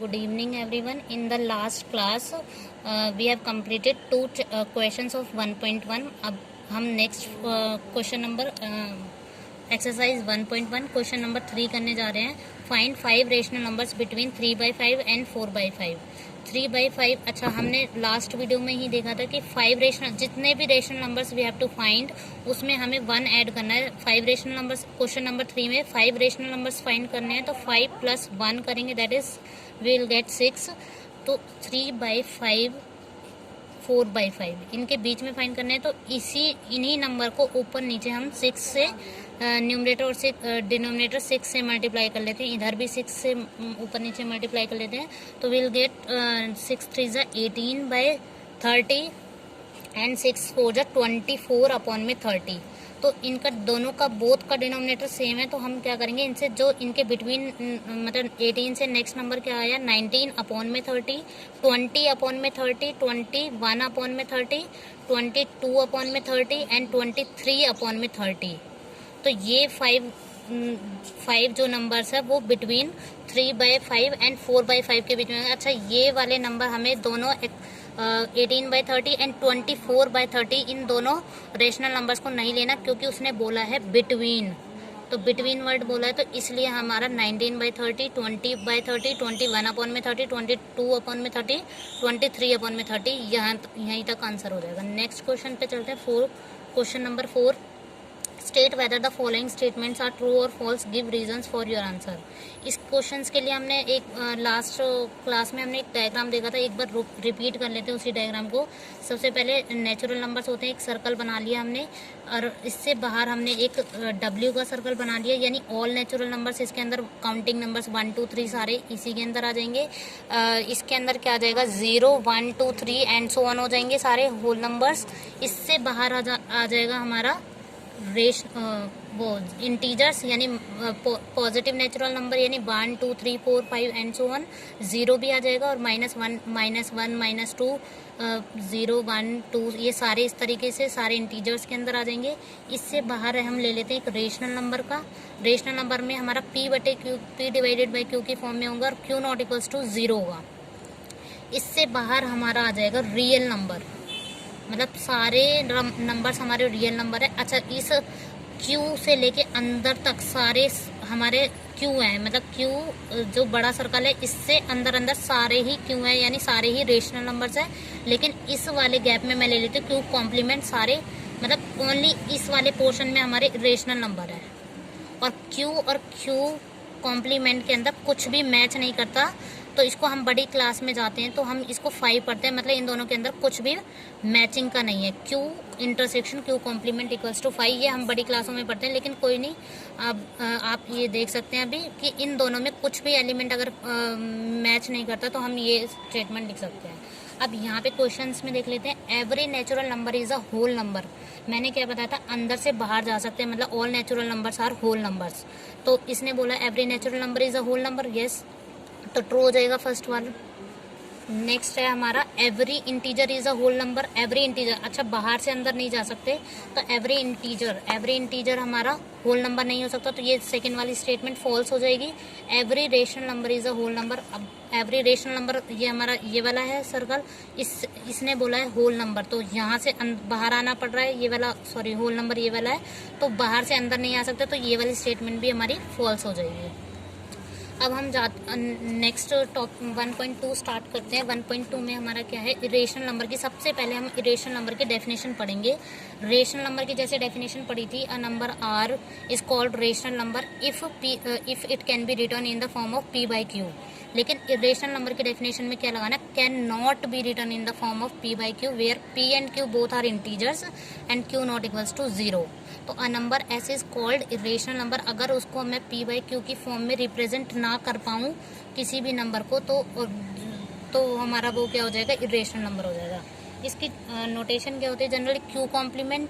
Good evening everyone. In the last class we have completed two questions of 1.1. अब हम next question number exercise 1.1 question number 3 करने जा रहे हैं. Find 5 rational numbers between 3/5 and 4/5. 3/5 अच्छा हमने लास्ट वीडियो में ही देखा था कि 5 रेशनल जितने भी rational numbers we have to find उसमें हमें 1 ऐड करना है. 5 रेशनल नंबर्स क्वेश्चन नंबर 3 में 5 रेशनल नंबर्स फाइंड करने हैं तो 5 + 1 करेंगे that is we will get 6. तो 3/5 4/5 इनके बीच में फाइंड करने हैं तो इन्हीं नंबर को ऊपर नीचे हम 6 से न्यूमरेटर और डिनोमिनेटर 6 से मल्टीप्लाई कर लेते हैं. इधर भी 6 से ऊपर नीचे मल्टीप्लाई कर लेते हैं तो विल गेट 6 3 = 18/30 एंड 6 4 = 24/30. तो इनका दोनों का बोथ का डिनोमिनेटर सेम है तो हम क्या करेंगे इनसे जो इनके बिटवीन मतलब 18 से नेक्स्ट नंबर क्या आया 19/30, 20/30, 21/30, 22/30 एंड 23/30. तो ये 5 जो नंबर्स है वो बिटवीन 3/5 एंड 4/5 के बीच में. अच्छा ये वाले नंबर हमें दोनों 18/30 एंड 24/30 इन दोनों रेशनल नंबर्स को नहीं लेना क्योंकि उसने बोला है बिटवीन. तो बिटवीन वर्ड बोला है तो इसलिए हमारा 19/30, 20/30, 21/30, 22/30, 23/30 यहीं तक आंसर हो जाएगा. नेक्स्ट क्वेश्चन पे चलते हैं. Question number 4. State whether the following statements are true और false, give reasons for your answer. इस क्वेश्चंस के लिए हमने एक लास्ट क्लास में हमने एक डायग्राम देखा था. एक बार रिपीट कर लेते हैं उसी डायग्राम को. सबसे पहले नेचुरल नंबर्स होते हैं, एक सर्कल बना लिया हमने और इससे बाहर हमने एक W का सर्कल बना लिया यानी ऑल नेचुरल नंबर्स. इसके अंदर काउंटिंग नंबर्स 1 2 3 सारे इसी के अंदर आ जाएंगे. इसके अंदर क्या आ जाएगा 0 1 2 3 एंड सो ऑन हो जाएंगे सारे होल नंबर्स. इससे बाहर आ जाएगा हमारा वो इंटीजर्स यानी पॉजिटिव नेचुरल नंबर यानी 1 2 3 4 5 एंड सो ऑन. 0 भी आ जाएगा और -1 -1 -2 0 1 2 ये सारे इस तरीके से सारे इंटीजर्स के अंदर आ जाएंगे. इससे बाहर हम ले लेते हैं एक रेशनल नंबर का. रेशनल नंबर में हमारा P/Q P/Q की फॉर्म में होगा और Q ≠ 0 होगा. इससे बाहर हमारा आ जाएगा रियल नंबर मतलब सारे नंबर्स हमारे रियल नंबर है. अच्छा इस Q से लेके अंदर तक सारे हमारे Q हैं मतलब Q जो बड़ा सर्कल है इससे अंदर सारे ही Q हैं यानी सारे ही रेशनल नंबर्स हैं. लेकिन इस वाले गैप में मैं ले लेती हूँ Q कॉम्प्लीमेंट सारे मतलब ओनली इस वाले पोर्शन में हमारे रेशनल नंबर है और Q कॉम्प्लीमेंट के अंदर कुछ भी मैच नहीं करता. तो इसको हम बड़ी क्लास में जाते हैं तो हम इसको 5 पढ़ते हैं मतलब इन दोनों के अंदर कुछ भी मैचिंग का नहीं है. Q इंटरसेक्शन Q कॉम्प्लीमेंट = 5 ये हम बड़ी क्लासों में पढ़ते हैं. लेकिन कोई नहीं अब आप ये देख सकते हैं अभी कि इन दोनों में कुछ भी एलिमेंट अगर मैच नहीं करता तो हम ये स्टेटमेंट लिख सकते हैं. अब यहाँ पे क्वेश्चंस में देख लेते हैं. Every natural number is a whole number. मैंने क्या बताया था अंदर से बाहर जा सकते हैं मतलब all natural numbers are whole numbers. तो इसने बोला every natural number is a whole number. Yes तो ट्रू हो जाएगा फर्स्ट वाला. नेक्स्ट है हमारा every integer is a whole number. Every integer अच्छा बाहर से अंदर नहीं जा सकते तो एवरी इंटीजर हमारा होल नंबर नहीं हो सकता तो ये सेकंड वाली स्टेटमेंट फॉल्स हो जाएगी. Every rational number is a whole number. अब एवरी रेशनल नंबर ये हमारा ये वाला है सर्कल इसने बोला है होल नंबर तो यहाँ से बाहर आना पड़ रहा है. ये वाला सॉरी होल नंबर ये वाला है तो बाहर से अंदर नहीं आ सकते तो ये वाली स्टेटमेंट भी हमारी फॉल्स हो जाएगी. अब हम नेक्स्ट 1.2 स्टार्ट करते हैं. 1.2 में हमारा क्या है इरेशनल नंबर की. सबसे पहले हम इरेशनल नंबर की डेफिनेशन पढ़ेंगे. रेशनल नंबर की जैसे डेफिनेशन पढ़ी थी a number R is called rational number if it can be written in the form of P/Q. लेकिन इरेशनल नंबर की डेफिनेशन में क्या लगाना can not be written in the form of P/Q where P and Q both are integers and Q ≠ 0. तो a number S is called irrational number अगर उसको मैं P/Q की फॉर्म में रिप्रेजेंट ना कर पाऊँ किसी भी नंबर को तो हमारा वो क्या हो जाएगा इरेशनल नंबर हो जाएगा. इसकी नोटेशन क्या होती है जनरली Q कॉम्प्लीमेंट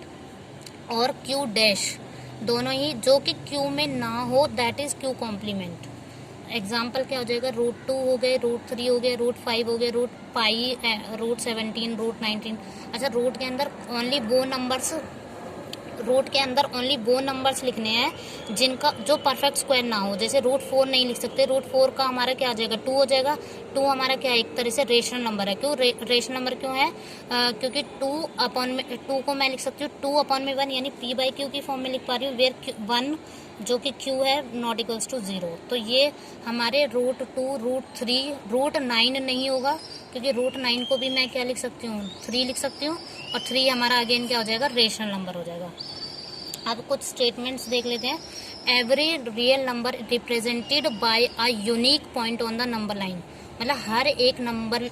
और Q डैश दोनों ही जो कि Q में ना हो that is Q complement. Example क्या हो जाएगा √2 हो गए, √3 हो गए, √5 हो गए, √17, √19. अच्छा रूट के अंदर ओनली वो नंबर्स रूट के अंदर ओनली वो नंबर्स लिखने हैं जिनका जो परफेक्ट स्क्वायर ना हो। जैसे √4 नहीं लिख सकते, √4 का हमारा क्या आ जाएगा, 2 हो जाएगा। 2 हमारा क्या है, एक तरह से रेशनल नंबर है। क्यों रेशनल नंबर क्यों है? क्योंकि 2 को मैं लिख सकती हूँ 2/1 यानी p/q की फॉर्म में लिख पा रही हूँ, वेयर 1 जो कि q है नॉट इक्वल्स टू 0। तो ये हमारे √2, √3, √9 नहीं होगा, क्योंकि √9 को भी मैं क्या लिख सकती हूँ, 3 लिख सकती हूँ, और 3 हमारा अगेन क्या हो जाएगा, रेशनल नंबर हो जाएगा। अब कुछ स्टेटमेंट्स देख लेते हैं। Every real number represented by a unique point on the number line, मतलब हर एक नंबर,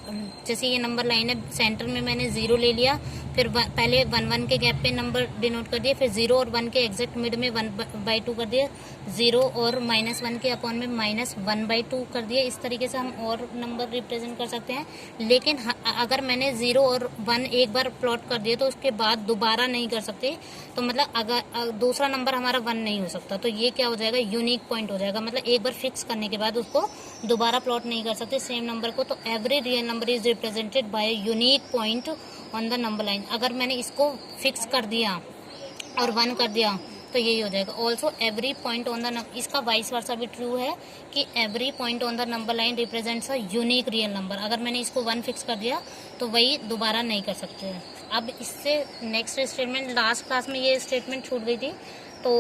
जैसे ये नंबर लाइन है, सेंटर में मैंने 0 ले लिया, फिर पहले 1 के गैप पे नंबर डिनोट कर दिया, फिर 0 और 1 के एग्जैक्ट मिड में 1/2 कर दिया, 0 और -1 के अपॉन में -1/2 कर दिया। इस तरीके से हम और नंबर रिप्रेजेंट कर सकते हैं। लेकिन अगर मैंने 0 और 1 एक बार प्लॉट कर दिया तो उसके बाद दोबारा नहीं कर सकते, तो मतलब अगर दूसरा नंबर हमारा 1 नहीं हो सकता, तो ये क्या हो जाएगा, यूनिक पॉइंट हो जाएगा। मतलब एक बार फिक्स करने के बाद उसको दोबारा प्लॉट नहीं कर सकते सेम नंबर को। तो every real number is represented by unique point on the number line. अगर मैंने इसको फिक्स कर दिया और 1 कर दिया तो यही हो जाएगा। Also every point on the, इसका वाइस वर्सा भी ट्रू है कि every point on the number line represents a unique real number. अगर मैंने इसको 1 फिक्स कर दिया तो वही दोबारा नहीं कर सकते हैं। अब इससे नेक्स्ट स्टेटमेंट, लास्ट क्लास में ये स्टेटमेंट छूट गई थी, तो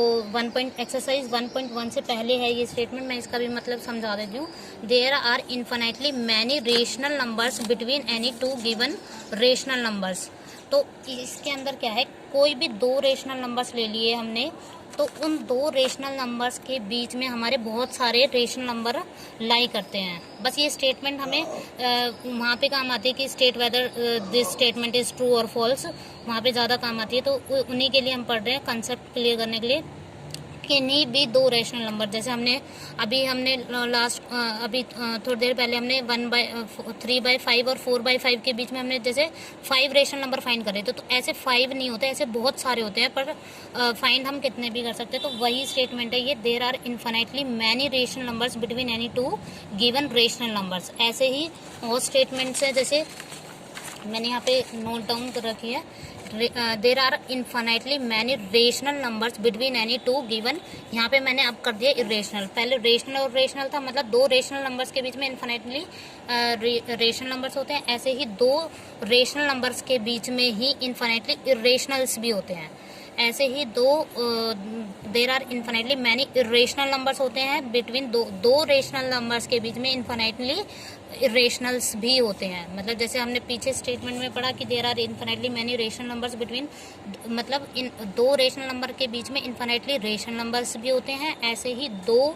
एक्सरसाइज 1.1 से पहले है ये स्टेटमेंट, मैं इसका भी मतलब समझा देती हूँ। There are infinitely many rational numbers between any two given rational numbers. तो इसके अंदर क्या है, कोई भी 2 रेशनल नंबर्स ले लिए हमने, तो उन 2 रेशनल नंबर्स के बीच में हमारे बहुत सारे रेशनल नंबर लाई करते हैं। बस ये स्टेटमेंट हमें वहाँ पे काम आती है कि state whether this statement is true और फॉल्स, वहाँ पे ज़्यादा काम आती है। तो उन्हीं के लिए हम पढ़ रहे हैं, कंसेप्ट क्लियर करने के लिए। किन्हीं भी 2 रेशनल नंबर, जैसे हमने लास्ट अभी थोड़ी देर पहले हमने 3/5 और 4/5 के बीच में हमने जैसे 5 रेशनल नंबर फाइंड करे थे, तो ऐसे 5 नहीं होते, ऐसे बहुत सारे होते हैं, पर फाइंड हम कितने भी कर सकते हैं। तो वही स्टेटमेंट है ये, there are infinitely many rational numbers between any two given rational numbers. ऐसे ही और स्टेटमेंट्स है, जैसे मैंने यहाँ पे नोट डाउन कर रखी है, there are infinitely many rational numbers between any two given. यहाँ पे मैंने अब कर दिया इरेशनल, पहले रेशनल और रेशनल था, मतलब 2 रेशनल नंबर्स के बीच में इन्फिनिटली रेशनल नंबर्स होते हैं। ऐसे ही 2 रेशनल नंबर्स के बीच में ही इन्फिनिटली इरेशनल्स भी होते हैं। ऐसे ही there are infinitely many irrational numbers होते हैं बिटवीन 2 रेशनल नंबर्स के बीच में इन्फिनिटली इरेशनल्स भी होते हैं। मतलब जैसे हमने पीछे स्टेटमेंट में पढ़ा कि there are infinitely many rational numbers between, मतलब इन 2 रेशनल नंबर के बीच में इन्फिनिटली रेशनल नंबर्स भी होते हैं। ऐसे ही 2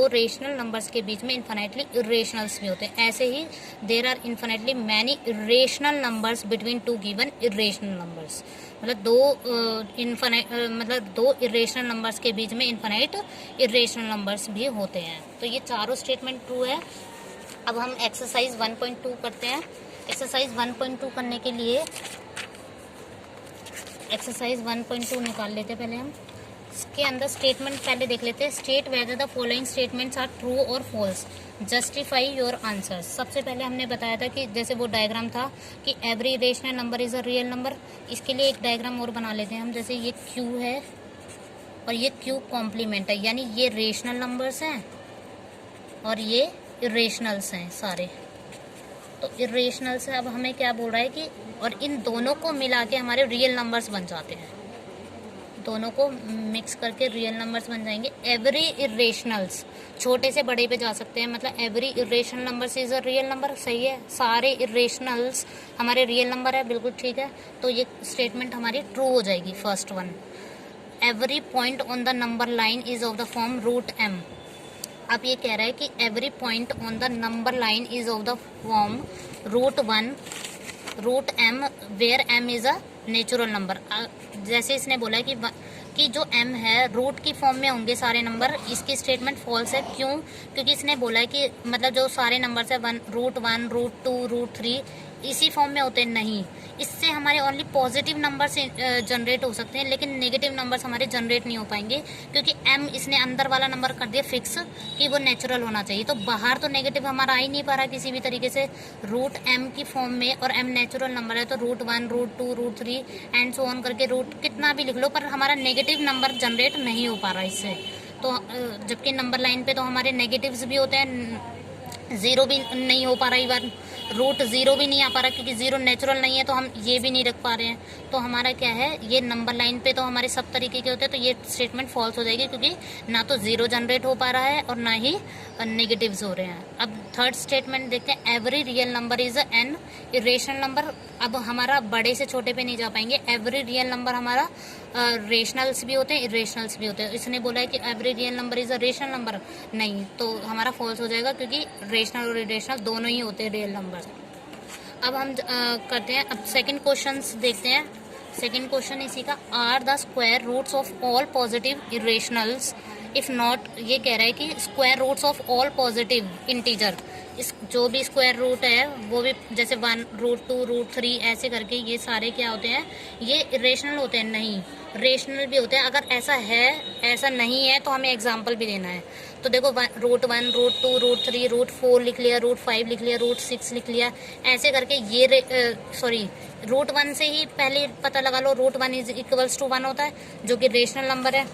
रेशनल नंबर्स के बीच में इन्फिनिटली इरेशनल्स भी होते हैं। ऐसे ही there are infinitely many irrational numbers between 2 given irrational numbers, मतलब 2 इरेशनल नंबर्स के बीच में इन्फिनिट इरेशनल नंबर्स भी होते हैं। तो ये चारों स्टेटमेंट ट्रू है। अब हम एक्सरसाइज 1.2 करते हैं। एक्सरसाइज 1.2 करने के लिए एक्सरसाइज 1.2 निकाल लेते हैं पहले हम। इसके अंदर स्टेटमेंट पहले देख लेते हैं। State whether the following statements are true और फॉल्स, जस्टिफाई योर आंसर्स। सबसे पहले हमने बताया था कि जैसे वो डायग्राम था कि every rational number is a real number. इसके लिए एक डायग्राम और बना लेते हैं हम। जैसे ये Q है और ये Q कॉम्प्लीमेंट है, यानी ये रेशनल नंबर्स हैं और ये इरेशनल्स हैं सारे। तो इरेशनल्स है, अब हमें क्या बोल रहा है कि और इन दोनों को मिला के हमारे रियल नंबर्स बन जाते हैं, दोनों को मिक्स करके रियल नंबर्स बन जाएंगे। एवरी इरेशनल्स, छोटे से बड़े पे जा सकते हैं, मतलब every irrational number is a real number. सही है, सारे इरेशनल्स हमारे रियल नंबर है, बिल्कुल ठीक है। तो ये स्टेटमेंट हमारी ट्रू हो जाएगी, first one. Every point on the number line is of the form √m। अब ये कह रहा है कि every point on the number line is of the form √1 √m where m is a natural number. जैसे इसने बोला है कि जो m है रूट की फॉर्म में होंगे सारे नंबर, इसकी स्टेटमेंट फॉल्स है। क्यों? क्योंकि इसने बोला है कि मतलब जो सारे नंबर्स है √1 √2 √3 इसी फॉर्म में होते हैं, नहीं। इससे हमारे ओनली पॉजिटिव नंबर से जनरेट हो सकते हैं, लेकिन नेगेटिव नंबर्स हमारे जनरेट नहीं हो पाएंगे, क्योंकि m इसने अंदर वाला नंबर कर दिया फिक्स कि वो नेचुरल होना चाहिए। तो बाहर तो नेगेटिव हमारा आ ही नहीं पा रहा किसी भी तरीके से रूट m की फॉर्म में, और m नेचुरल नंबर है, तो √1 √2 √3 एंड सो ऑन करके रूट कितना भी लिख लो, पर हमारा नेगेटिव नंबर जनरेट नहीं हो पा रहा इससे। तो जबकि नंबर लाइन पे तो हमारे नेगेटिव्स भी होते हैं, ज़ीरो भी नहीं हो पा रहा, इवन √0 भी नहीं आ पा रहा, क्योंकि ज़ीरो नेचुरल नहीं है, तो हम ये भी नहीं रख पा रहे हैं। तो हमारा क्या है, ये नंबर लाइन पे तो हमारे सब तरीके के होते हैं, तो ये स्टेटमेंट फॉल्स हो जाएगी, क्योंकि ना तो ज़ीरो जनरेट हो पा रहा है और ना ही नेगेटिव्स हो रहे हैं। अब थर्ड स्टेटमेंट देखते हैं, every real number is an irrational number. अब हमारा बड़े से छोटे पे नहीं जा पाएंगे, एवरी रियल नंबर हमारा रेशनल्स भी होते हैं, इरेशनल्स भी होते हैं। इसने बोला है कि every real number is a rational number, नहीं, तो हमारा फॉल्स हो जाएगा, क्योंकि रेशनल और इरेशनल दोनों ही होते हैं रियल नंबर। अब हम करते हैं, अब सेकंड क्वेश्चन देखते हैं। सेकंड क्वेश्चन इसी का, are the square roots of all positive irrationals if not, ये कह रहा है कि square roots of all positive integer, इस जो भी स्क्वायर रूट है वो भी जैसे 1 √2 √3 ऐसे करके ये सारे क्या होते हैं, ये इरेशनल होते हैं, नहीं रेशनल भी होते हैं। अगर ऐसा है, ऐसा नहीं है, तो हमें एग्जाम्पल भी देना है। तो देखो √1 √2 √3 √4 लिख लिया, √5 लिख लिया, √6 लिख लिया, ऐसे करके ये √1 से ही पहले पता लगा लो, √1 इज इक्वल्स टू 1 होता है, जो कि रेशनल नंबर है,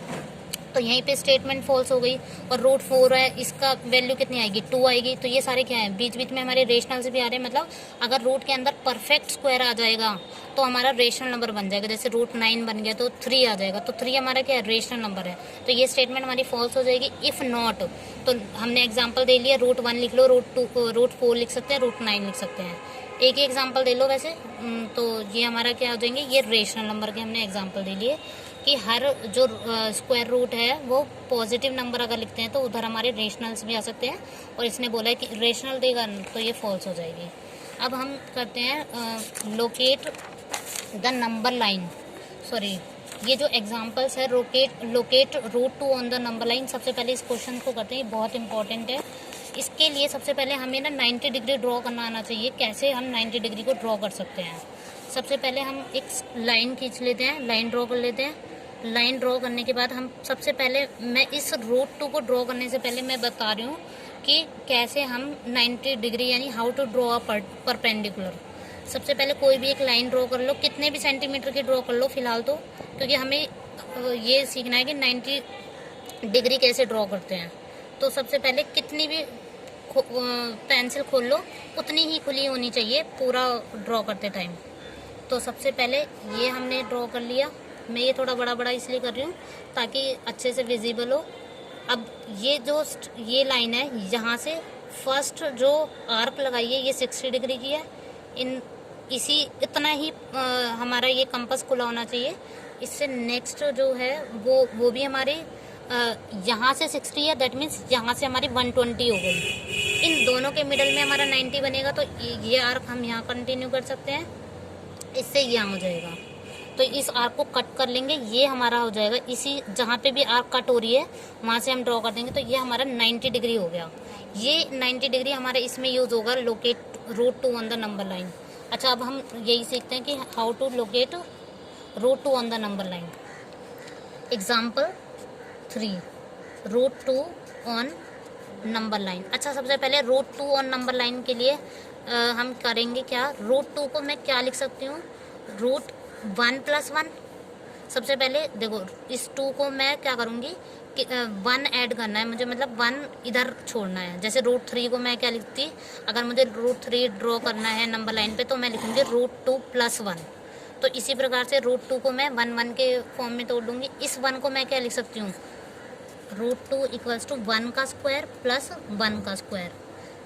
तो यहीं पे स्टेटमेंट फॉल्स हो गई। और √4 है, इसका वैल्यू कितनी आएगी, 2 आएगी, तो ये सारे क्या है, बीच बीच में हमारे रेशनल से भी आ रहे हैं। मतलब अगर रूट के अंदर परफेक्ट स्क्वायर आ जाएगा तो हमारा रेशनल नंबर बन जाएगा, जैसे √9 बन गया तो 3 आ जाएगा, तो 3 हमारा क्या है, रेशनल नंबर है, तो ये स्टेटमेंट हमारी फॉल्स हो जाएगी। इफ़ नॉट, तो हमने एग्जाम्पल दे लिया, √1 लिख लो, √4 लिख सकते हैं, √9 लिख सकते हैं, एक ही एग्जाम्पल दे लो वैसे। तो ये हमारा क्या हो जाएंगे, ये रेशनल नंबर के हमने एग्जाम्पल दे लिए कि हर जो स्क्वायर रूट है वो पॉजिटिव नंबर अगर लिखते हैं तो उधर हमारे रेशनल्स भी आ सकते हैं, और इसने बोला है कि रेशनल देगा तो ये फॉल्स हो जाएगी। अब हम करते हैं locate the number line, sorry ये जो एग्जांपल्स है, locate √2 on the number line. सबसे पहले इस क्वेश्चन को करते हैं, ये बहुत इंपॉर्टेंट है। इसके लिए सबसे पहले हमें ना 90 डिग्री ड्रॉ करना आना चाहिए। कैसे हम 90 डिग्री को ड्रॉ कर सकते हैं, सबसे पहले हम एक लाइन खींच लेते हैं, लाइन ड्रॉ कर लेते हैं। लाइन ड्रॉ करने के बाद हम सबसे पहले, मैं इस √2 को ड्रॉ करने से पहले मैं बता रही हूँ कि कैसे हम 90 डिग्री यानी how to draw a perpendicular. सबसे पहले कोई भी एक लाइन ड्रॉ कर लो, कितने भी सेंटीमीटर की ड्रॉ कर लो फिलहाल तो, क्योंकि हमें ये सीखना है कि 90 डिग्री कैसे ड्रॉ करते हैं। तो सबसे पहले कितनी भी पेंसिल खोल लो, उतनी ही खुली होनी चाहिए पूरा ड्रॉ करते टाइम। तो सबसे पहले ये हमने ड्रॉ कर लिया, मैं ये थोड़ा बड़ा बड़ा इसलिए कर रही हूँ ताकि अच्छे से विजिबल हो। अब ये लाइन है, यहाँ से फर्स्ट जो आर्क लगाई है ये 60 डिग्री की है, इतना ही हमारा ये कंपास खुला होना चाहिए। इससे नेक्स्ट जो है वो भी हमारे यहाँ से 60 है, दैट मीन्स यहाँ से हमारी 120 हो गई। इन दोनों के मिडल में हमारा 90 बनेगा, तो ये आर्क हम यहाँ कंटिन्यू कर सकते हैं, इससे यहाँ हो जाएगा। तो इस आर्क को कट कर लेंगे, ये हमारा हो जाएगा। इसी जहाँ पे भी आर्क कट हो रही है वहाँ से हम ड्रॉ कर देंगे, तो ये हमारा 90 डिग्री हो गया। ये 90 डिग्री हमारा इसमें यूज़ होगा, locate √2 on the number line. अच्छा, अब हम यही सीखते हैं कि how to locate √2 on the number line. Example 3, √2 on number line. अच्छा, सबसे पहले √2 ऑन नंबर लाइन के लिए हम करेंगे क्या, √2 को मैं क्या लिख सकती हूँ, √1 + 1। सबसे पहले देखो, इस 2 को मैं क्या करूँगी कि 1 ऐड करना है मुझे, मतलब 1 इधर छोड़ना है। जैसे √3 को मैं क्या लिखती, अगर मुझे √3 ड्रॉ करना है नंबर लाइन पे, तो मैं लिखूँगी √2 + 1। तो इसी प्रकार से √2 को मैं 1 के फॉर्म में तोड़ दूँगी। इस 1 को मैं क्या लिख सकती हूँ, √2 = 1 का स्क्वायर + 1 का स्क्वायर।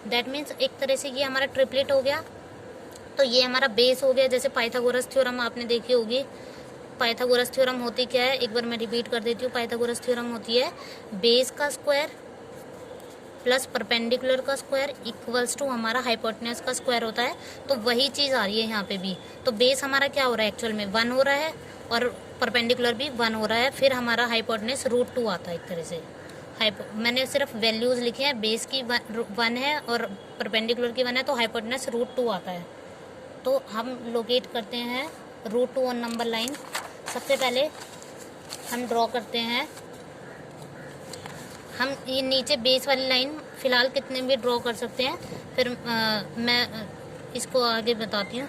दैट मीन्स एक तरह से ये हमारा ट्रिपलेट हो गया। तो ये हमारा बेस हो गया। जैसे पाइथागोरस थ्योरम आपने देखी होगी, पाइथागोरस थ्योरम होती क्या है, एक बार मैं रिपीट कर देती हूँ। पाइथागोरस थ्योरम होती है बेस का स्क्वायर प्लस परपेंडिकुलर का स्क्वायर इक्वल्स टू हमारा हाइपोटेनस का स्क्वायर होता है। तो वही चीज़ आ रही है यहाँ पे भी। तो बेस हमारा क्या हो रहा है, एक्चुअल में 1 हो रहा है, और परपेंडिकुलर भी 1 हो रहा है। फिर हमारा हाइपोटेनस √2 आता है एक तरह से। मैंने सिर्फ वैल्यूज़ लिखे हैं, बेस की 1 है और परपेंडिकुलर की 1 है, तो हाइपोटेनस √2 आता है। तो हम लोकेट करते हैं रूट 2 ऑन नंबर लाइन। सबसे पहले हम ड्रॉ करते हैं, हम ये नीचे बेस वाली लाइन फ़िलहाल कितने भी ड्रॉ कर सकते हैं, फिर मैं इसको आगे बताती हूँ।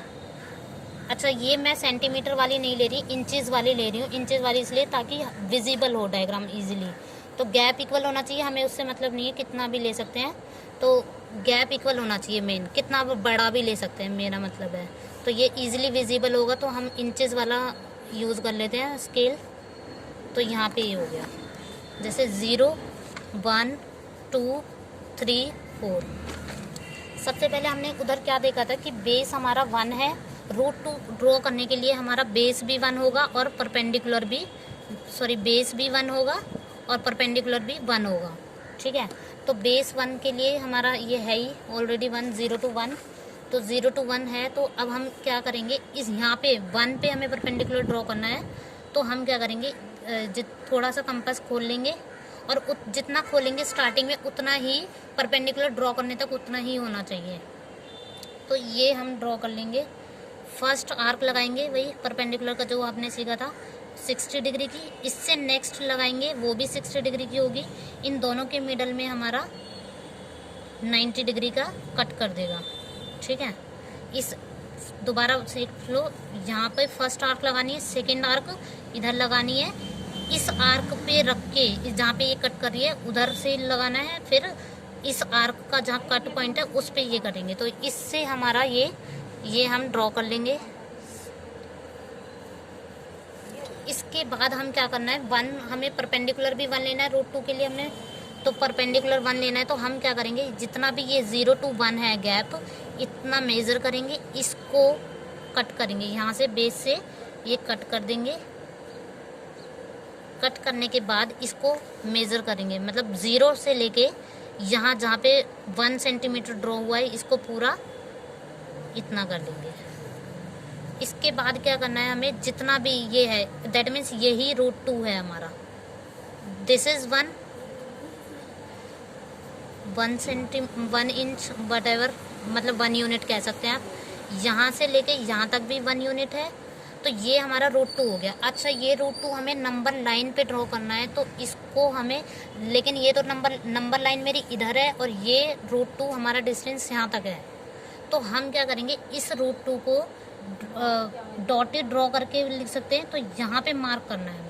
अच्छा, ये मैं सेंटीमीटर वाली नहीं ले रही, इंचेस वाली ले रही हूँ। इंचेस वाली इसलिए ताकि विजिबल हो डायग्राम इजीली। तो गैप इक्वल होना चाहिए, हमें उससे मतलब नहीं है, कितना भी ले सकते हैं। तो गैप इक्वल होना चाहिए मेन, कितना बड़ा भी ले सकते हैं मेरा मतलब है। तो ये इजीली विजिबल होगा, तो हम इंचेस वाला यूज़ कर लेते हैं स्केल। तो यहाँ पे ये हो गया, जैसे 0 1 2 3 4। सबसे पहले हमने उधर क्या देखा था कि बेस हमारा 1 है। रूट 2 ड्रॉ करने के लिए हमारा बेस भी 1 होगा और परपेंडिकुलर भी, बेस भी 1 होगा और परपेंडिकुलर भी 1 होगा। ठीक है, तो बेस 1 के लिए हमारा ये है ही ऑलरेडी 1, 0 to 1। तो 0 to 1 है, तो अब हम क्या करेंगे, इस यहाँ पे 1 पे हमें परपेंडिकुलर ड्रॉ करना है। तो हम क्या करेंगे, थोड़ा सा कंपास खोल लेंगे और जितना खोलेंगे स्टार्टिंग में उतना ही परपेंडिकुलर ड्रॉ करने तक उतना ही होना चाहिए। तो ये हम ड्रॉ कर लेंगे। फर्स्ट आर्क लगाएंगे वही परपेंडिकुलर का जो आपने सीखा था 60 डिग्री की, इससे नेक्स्ट लगाएंगे वो भी 60 डिग्री की होगी। इन दोनों के मिडल में हमारा 90 डिग्री का कट कर देगा। ठीक है, इस दोबारा सीख लो, यहाँ पे फर्स्ट आर्क लगानी है, सेकेंड आर्क इधर लगानी है, इस आर्क पे रख के जहाँ पे ये कट कर रही है उधर से लगाना है, फिर इस आर्क का जहाँ कट पॉइंट है उस पे ये करेंगे। तो इससे हमारा ये हम ड्रॉ कर लेंगे। इसके बाद हम क्या करना है, 1 हमें परपेंडिकुलर भी 1 लेना है रूट 2 के लिए हमने, तो परपेंडिकुलर 1 लेना है। तो हम क्या करेंगे, जितना भी ये 0 to 1 है गैप, इतना मेज़र करेंगे, इसको कट करेंगे, यहाँ से बेस से ये कट कर देंगे। कट करने के बाद इसको मेज़र करेंगे, मतलब 0 से लेके यहाँ जहाँ पे 1 सेंटीमीटर ड्रॉ हुआ है इसको पूरा इतना कर देंगे। इसके बाद क्या करना है, हमें जितना भी ये है, दैट मीन्स यही रूट 2 है हमारा। This is 1 inch what ever, मतलब 1 यूनिट कह सकते हैं आप। यहाँ से लेके यहाँ तक भी 1 यूनिट है, तो ये हमारा रूट 2 हो गया। अच्छा, ये रूट 2 हमें नंबर लाइन पे ड्रॉ करना है, तो इसको हमें, लेकिन ये तो नंबर लाइन मेरी इधर है और ये रूट 2 हमारा डिस्टेंस यहाँ तक है। तो हम क्या करेंगे, इस रूट 2 को डॉटेड ड्रॉ करके लिख सकते हैं, तो यहाँ पे मार्क करना है हमें।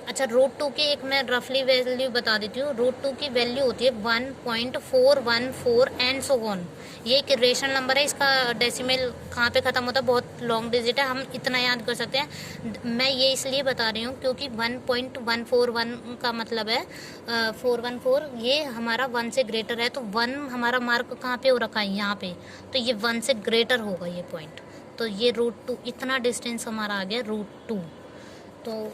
अच्छा, रूट 2 की एक मैं रफली वैल्यू बता देती हूँ। रूट 2 की वैल्यू होती है 1.414 एंड सो ऑन। ये एक रेशनल नंबर है, इसका डेसिमल कहाँ पे ख़त्म होता है, बहुत लॉन्ग डिजिट है, हम इतना याद कर सकते हैं। मैं ये इसलिए बता रही हूँ क्योंकि 1.141 का मतलब है 414, ये हमारा 1 से ग्रेटर है। तो 1 हमारा मार्क कहाँ पे हो रखा है, यहाँ पे, तो ये 1 से ग्रेटर होगा ये पॉइंट। तो ये रूट 2, इतना डिस्टेंस हमारा आ गया रूट 2। तो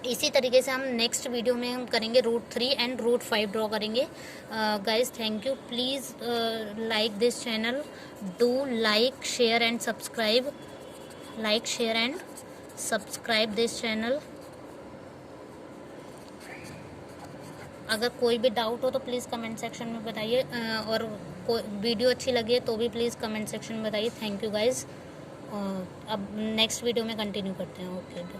इसी तरीके से हम नेक्स्ट वीडियो में हम करेंगे रूट 3 एंड रूट 5 ड्रॉ करेंगे। Guys, thank you. Please like this channel, do like share and subscribe, like share and subscribe this channel. अगर कोई भी डाउट हो तो प्लीज़ कमेंट सेक्शन में बताइए, और कोई वीडियो अच्छी लगी है तो भी प्लीज़ कमेंट सेक्शन में बताइए। Thank you guys. अब नेक्स्ट वीडियो में कंटिन्यू करते हैं। ओके।